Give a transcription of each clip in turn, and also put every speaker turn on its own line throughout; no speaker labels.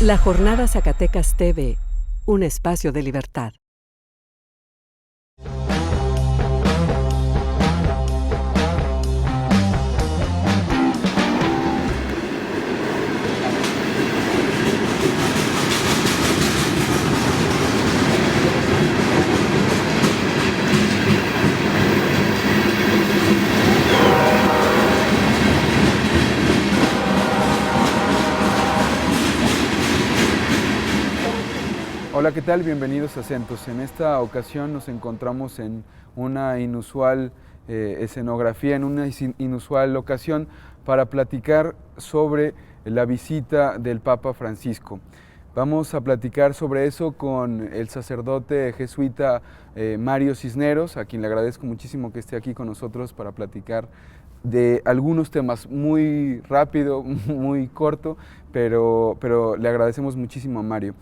La Jornada Zacatecas TV, un espacio de libertad.
Hola, ¿qué tal? Bienvenidos a Centos. En esta ocasión nos encontramos en una inusual escenografía, en una inusual ocasión para platicar sobre la visita del Papa Francisco. Vamos a platicar sobre eso con el sacerdote jesuita Mario Cisneros, a quien le agradezco muchísimo que esté aquí con nosotros para platicar de algunos temas muy rápido, muy corto, pero le agradecemos muchísimo a Mario.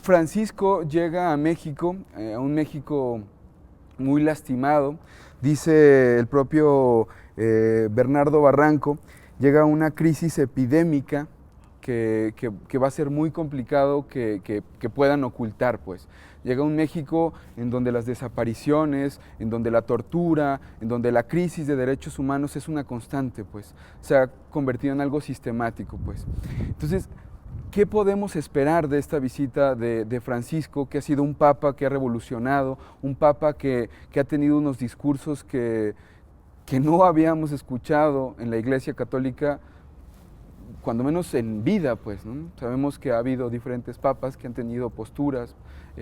Francisco llega a México, a un México muy lastimado, dice el propio Bernardo Barranco, llega a una crisis epidémica que va a ser muy complicado que puedan ocultar, pues. Llega a un México en donde las desapariciones, en donde la tortura, en donde la crisis de derechos humanos es una constante, pues. Se ha convertido en algo sistemático, pues. Entonces, ¿qué podemos esperar de esta visita de Francisco, que ha sido un papa que ha revolucionado, un papa que ha tenido unos discursos que no habíamos escuchado en la Iglesia Católica, cuando menos en vida, pues, ¿no? Sabemos que ha habido diferentes papas que han tenido posturas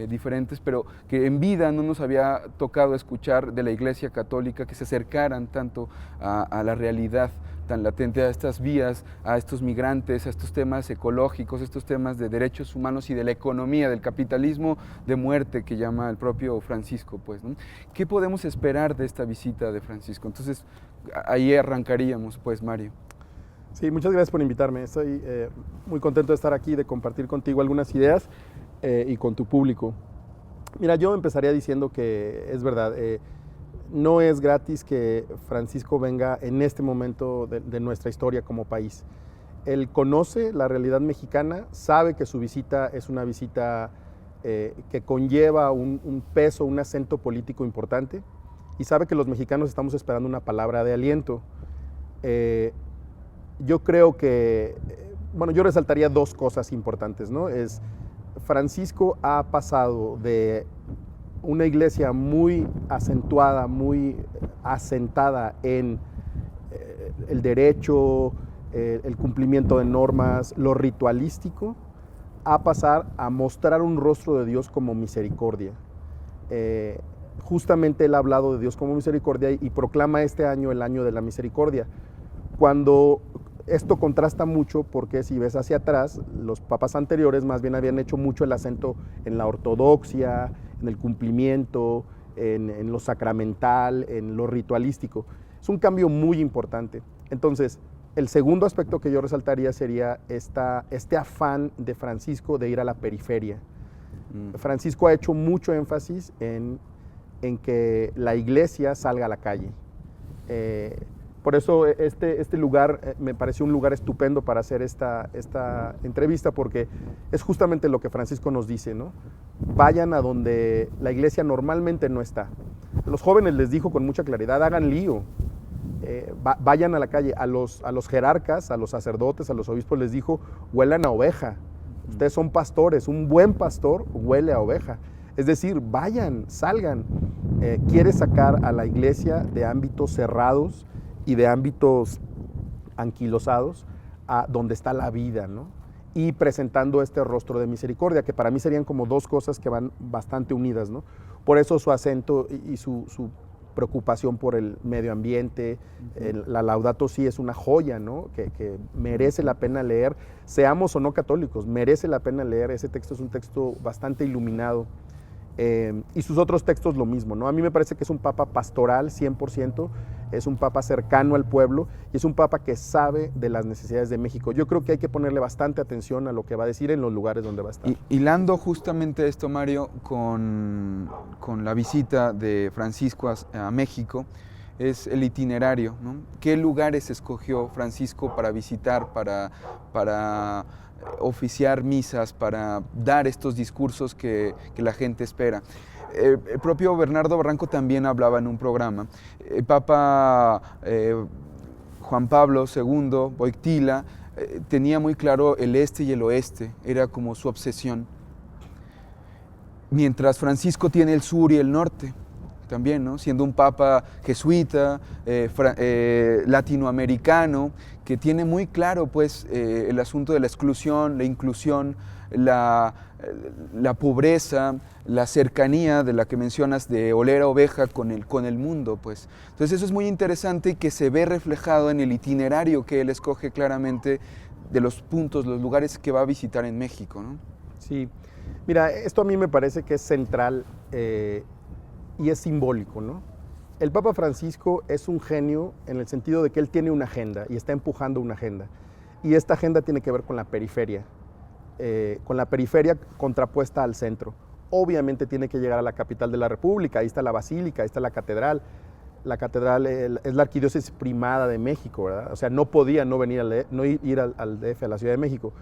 diferentes, pero que en vida no nos había tocado escuchar de la Iglesia Católica que se acercaran tanto a la realidad tan latente, a estas vías, a estos migrantes, a estos temas ecológicos, estos temas de derechos humanos y de la economía, del capitalismo de muerte que llama el propio Francisco, pues, ¿no? ¿Qué podemos esperar de esta visita de Francisco? Entonces, ahí arrancaríamos, pues, Mario.
Sí, muchas gracias por invitarme. Estoy muy contento de estar aquí, de compartir contigo algunas ideas y con tu público. Mira, yo empezaría diciendo que es verdad, no es gratis que Francisco venga en este momento de nuestra historia como país. Él conoce la realidad mexicana, sabe que su visita es una visita que conlleva un peso, un acento político importante, y sabe que los mexicanos estamos esperando una palabra de aliento. Yo creo que, bueno, yo resaltaría dos cosas importantes, ¿no? Francisco ha pasado de una iglesia muy acentuada, muy asentada en el derecho, el cumplimiento de normas, lo ritualístico, a pasar a mostrar un rostro de Dios como misericordia. Justamente él ha hablado de Dios como misericordia y proclama este año el año de la misericordia. Cuando esto contrasta mucho porque si ves hacia atrás, los papas anteriores más bien habían hecho mucho el acento en la ortodoxia, en el cumplimiento, en lo sacramental, en lo ritualístico. Es un cambio muy importante. Entonces, el segundo aspecto que yo resaltaría sería este afán de Francisco de ir a la periferia. Francisco ha hecho mucho énfasis en que la iglesia salga a la calle. Por eso este lugar me pareció un lugar estupendo para hacer esta entrevista, porque es justamente lo que Francisco nos dice, ¿no? Vayan a donde la iglesia normalmente no está. A los jóvenes les dijo con mucha claridad, hagan lío, vayan a la calle. A los jerarcas, a los sacerdotes, a los obispos les dijo, huelan a oveja. Ustedes son pastores, un buen pastor huele a oveja. Es decir, vayan, salgan. Quiere sacar a la iglesia de ámbitos cerrados y de ámbitos anquilosados a donde está la vida, ¿no? Y presentando este rostro de misericordia, que para mí serían como dos cosas que van bastante unidas, ¿no? Por eso su acento y su preocupación por el medio ambiente, la Laudato Si es una joya, ¿no? Que merece la pena leer, seamos o no católicos, merece la pena leer. Ese texto es un texto bastante iluminado. Y sus otros textos lo mismo, ¿no? A mí me parece que es un papa pastoral 100%, es un papa cercano al pueblo y es un papa que sabe de las necesidades de México. Yo creo que hay que ponerle bastante atención a lo que va a decir en los lugares donde va a estar.
Hilando justamente esto, Mario, con la visita de Francisco a México, es el itinerario, ¿no? ¿Qué lugares escogió Francisco para visitar, para oficiar misas, para dar estos discursos que la gente espera. El propio Bernardo Barranco también hablaba en un programa. El Papa Juan Pablo II, Wojtyla, tenía muy claro el este y el oeste, era como su obsesión. Mientras Francisco tiene el sur y el norte también, ¿no? Siendo un papa jesuita, latinoamericano, que tiene muy claro pues, el asunto de la exclusión, la inclusión, la pobreza, la cercanía de la que mencionas de oler a oveja con el mundo. Pues. Entonces eso es muy interesante y que se ve reflejado en el itinerario que él escoge claramente de los puntos, los lugares que va a visitar en México, ¿no?
Sí, mira, esto a mí me parece que es central y es simbólico, ¿no? El Papa Francisco es un genio en el sentido de que él tiene una agenda y está empujando una agenda. Y esta agenda tiene que ver con la periferia contrapuesta al centro. Obviamente tiene que llegar a la capital de la República, ahí está la Basílica, ahí está la catedral. La catedral es la arquidiócesis primada de México, ¿verdad? O sea, no podía no ir al DF, a la Ciudad de México.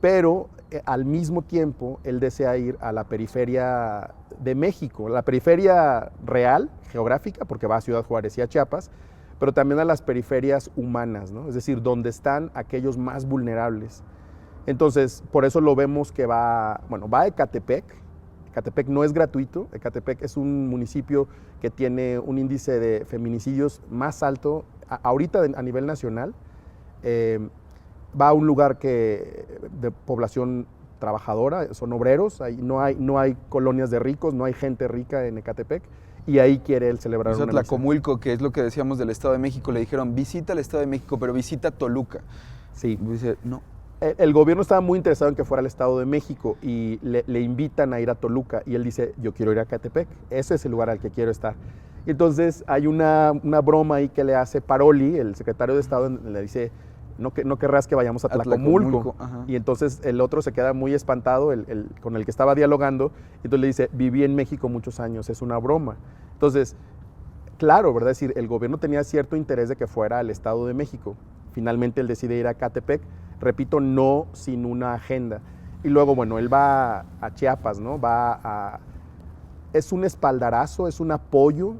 Pero al mismo tiempo él desea ir a la periferia de México, la periferia real, geográfica, porque va a Ciudad Juárez y a Chiapas, pero también a las periferias humanas, ¿no? Es decir, donde están aquellos más vulnerables. Entonces, por eso lo vemos que va a Ecatepec. Ecatepec no es gratuito, Ecatepec es un municipio que tiene un índice de feminicidios más alto ahorita a nivel nacional. Va a un lugar de población trabajadora, son obreros, no hay colonias de ricos, no hay gente rica en Ecatepec, y ahí quiere él celebrar una misa.
Tlacomulco, que es lo que decíamos del Estado de México, le dijeron, visita el Estado de México, pero visita Toluca.
Sí.
Dice, no.
El gobierno estaba muy interesado en que fuera al Estado de México y le invitan a ir a Toluca, y él dice, yo quiero ir a Ecatepec, ese es el lugar al que quiero estar. Y entonces hay una broma ahí que le hace Paroli, el secretario de Estado, le dice, no querrás que vayamos a Tlacomulco. Y entonces el otro se queda muy espantado, el con el que estaba dialogando, y entonces le dice, viví en México muchos años, es una broma. Entonces, claro, ¿verdad? Es decir, el gobierno tenía cierto interés de que fuera al Estado de México. Finalmente él decide ir a Ecatepec, repito, no sin una agenda. Y luego, bueno, él va a Chiapas, ¿no? Es un espaldarazo, es un apoyo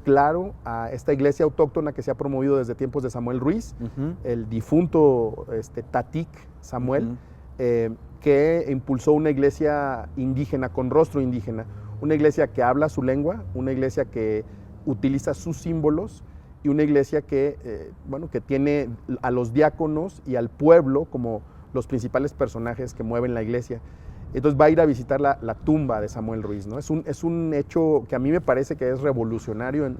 claro a esta iglesia autóctona que se ha promovido desde tiempos de Samuel Ruiz, el difunto Tatic Samuel, que impulsó una iglesia indígena, con rostro indígena, una iglesia que habla su lengua, una iglesia que utiliza sus símbolos, y una iglesia que tiene a los diáconos y al pueblo como los principales personajes que mueven la iglesia. Entonces va a ir a visitar la tumba de Samuel Ruiz, ¿no? Es un hecho que a mí me parece que es revolucionario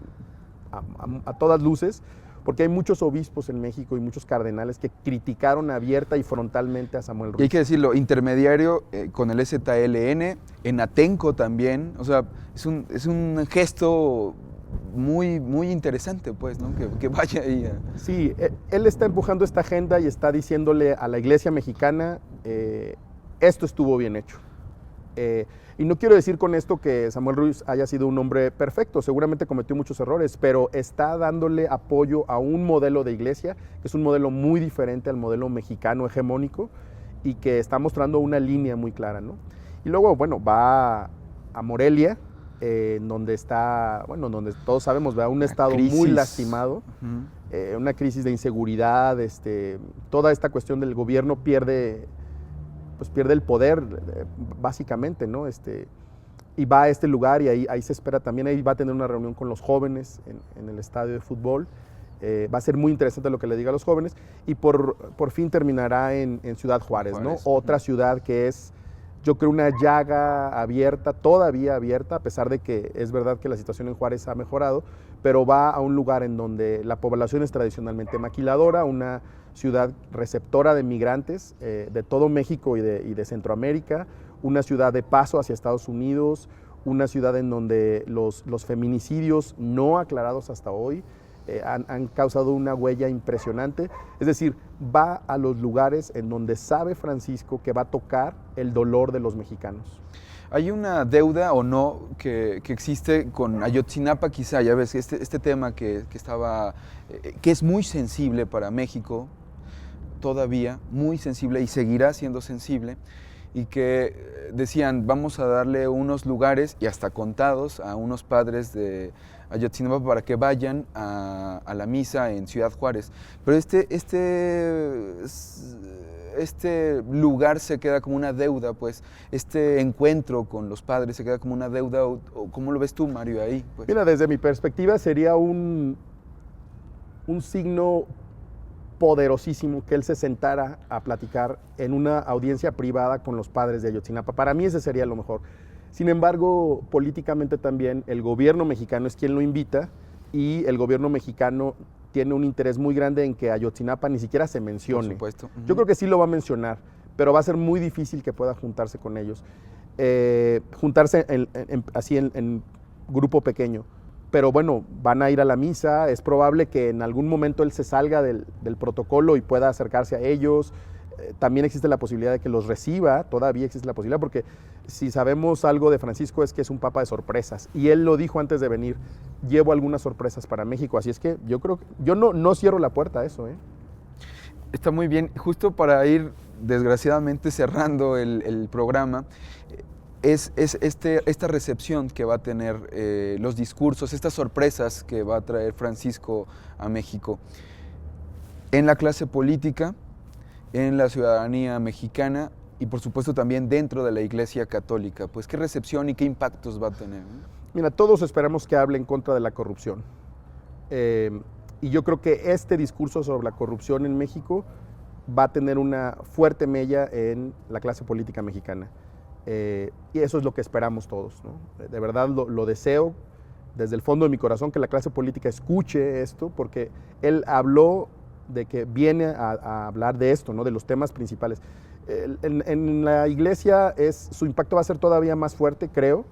a todas luces, porque hay muchos obispos en México y muchos cardenales que criticaron abierta y frontalmente a Samuel Ruiz.
Y hay que decirlo, intermediario con el ZLN, en Atenco también, o sea, es un gesto muy, muy interesante, pues, ¿no? Que vaya ahí.
Sí, él está empujando esta agenda y está diciéndole a la iglesia mexicana, esto estuvo bien hecho. Y no quiero decir con esto que Samuel Ruiz haya sido un hombre perfecto, seguramente cometió muchos errores, pero está dándole apoyo a un modelo de iglesia, que es un modelo muy diferente al modelo mexicano hegemónico, y que está mostrando una línea muy clara, ¿no? Y luego, bueno, va a Morelia, donde está, donde todos sabemos, ¿verdad? Un estado muy lastimado, una crisis de inseguridad, toda esta cuestión del gobierno pierde el poder, básicamente, ¿no? Y va a este lugar y ahí se espera también, ahí va a tener una reunión con los jóvenes en el estadio de fútbol. Va a ser muy interesante lo que le diga a los jóvenes, y por fin terminará en Ciudad Juárez, ¿no? Otra ciudad que es, yo creo, una llaga abierta, todavía abierta, a pesar de que es verdad que la situación en Juárez ha mejorado, pero va a un lugar en donde la población es tradicionalmente maquiladora, una ciudad receptora de migrantes de todo México y de Centroamérica, una ciudad de paso hacia Estados Unidos, una ciudad en donde los feminicidios no aclarados hasta hoy han causado una huella impresionante. Es decir, va a los lugares en donde sabe Francisco que va a tocar el dolor de los mexicanos.
¿Hay una deuda o no que existe con Ayotzinapa quizá? Ya ves, este tema que es muy sensible para México. todavía muy sensible y seguirá siendo sensible, y que decían, vamos a darle unos lugares, y hasta contados, a unos padres de Ayotzinapa para que vayan a la misa en Ciudad Juárez. Pero este lugar se queda como una deuda, pues, este encuentro con los padres se queda como una deuda, o ¿cómo lo ves tú, Mario, ahí? Pues?
Mira, desde mi perspectiva sería un signo poderosísimo que él se sentara a platicar en una audiencia privada con los padres de Ayotzinapa. Para mí ese sería lo mejor. Sin embargo, políticamente también el gobierno mexicano es quien lo invita, y el gobierno mexicano tiene un interés muy grande en que Ayotzinapa ni siquiera se mencione.
Por supuesto.
Yo creo que sí lo va a mencionar, pero va a ser muy difícil que pueda juntarse con ellos. Juntarse así en grupo pequeño. Pero bueno, van a ir a la misa, es probable que en algún momento él se salga del protocolo y pueda acercarse a ellos. También existe la posibilidad de que los reciba, todavía existe la posibilidad, porque si sabemos algo de Francisco es que es un papa de sorpresas, y él lo dijo antes de venir, llevo algunas sorpresas para México, así es que yo creo que yo no cierro la puerta a eso.
Está muy bien, justo para ir desgraciadamente cerrando el programa, esta recepción que va a tener los discursos, estas sorpresas que va a traer Francisco a México en la clase política, en la ciudadanía mexicana y por supuesto también dentro de la Iglesia Católica. Pues qué recepción y qué impactos va a tener, ¿no?
Mira, todos esperamos que hable en contra de la corrupción. Y yo creo que este discurso sobre la corrupción en México va a tener una fuerte mella en la clase política mexicana. Y eso es lo que esperamos todos, ¿no? De verdad lo deseo desde el fondo de mi corazón, que la clase política escuche esto, porque él habló de que viene a hablar de esto, ¿no? De los temas principales. En la iglesia su impacto va a ser todavía más fuerte, creo,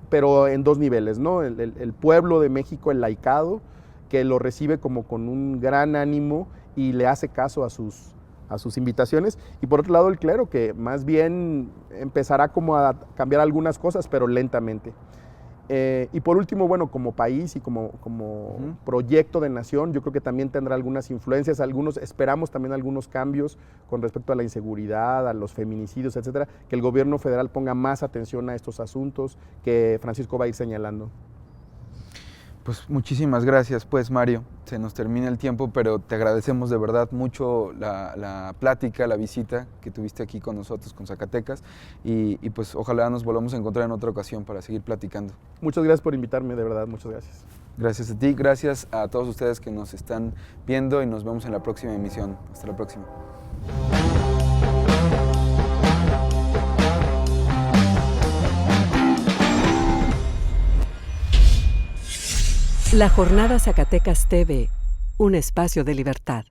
pero en dos niveles, ¿no? El pueblo de México, el laicado, que lo recibe como con un gran ánimo y le hace caso a sus invitaciones, y por otro lado el clero, que más bien empezará como a cambiar algunas cosas, pero lentamente. Y por último, bueno, como país y como proyecto de nación, yo creo que también tendrá algunas influencias, esperamos también algunos cambios con respecto a la inseguridad, a los feminicidios, etcétera, que el gobierno federal ponga más atención a estos asuntos que Francisco va a ir señalando.
Pues muchísimas gracias, pues Mario, se nos termina el tiempo, pero te agradecemos de verdad mucho la plática, la visita que tuviste aquí con nosotros, con Zacatecas, y pues ojalá nos volvamos a encontrar en otra ocasión para seguir platicando.
Muchas gracias por invitarme, de verdad, muchas gracias.
Gracias a ti, gracias a todos ustedes que nos están viendo, y nos vemos en la próxima emisión. Hasta la próxima.
La Jornada Zacatecas TV, un espacio de libertad.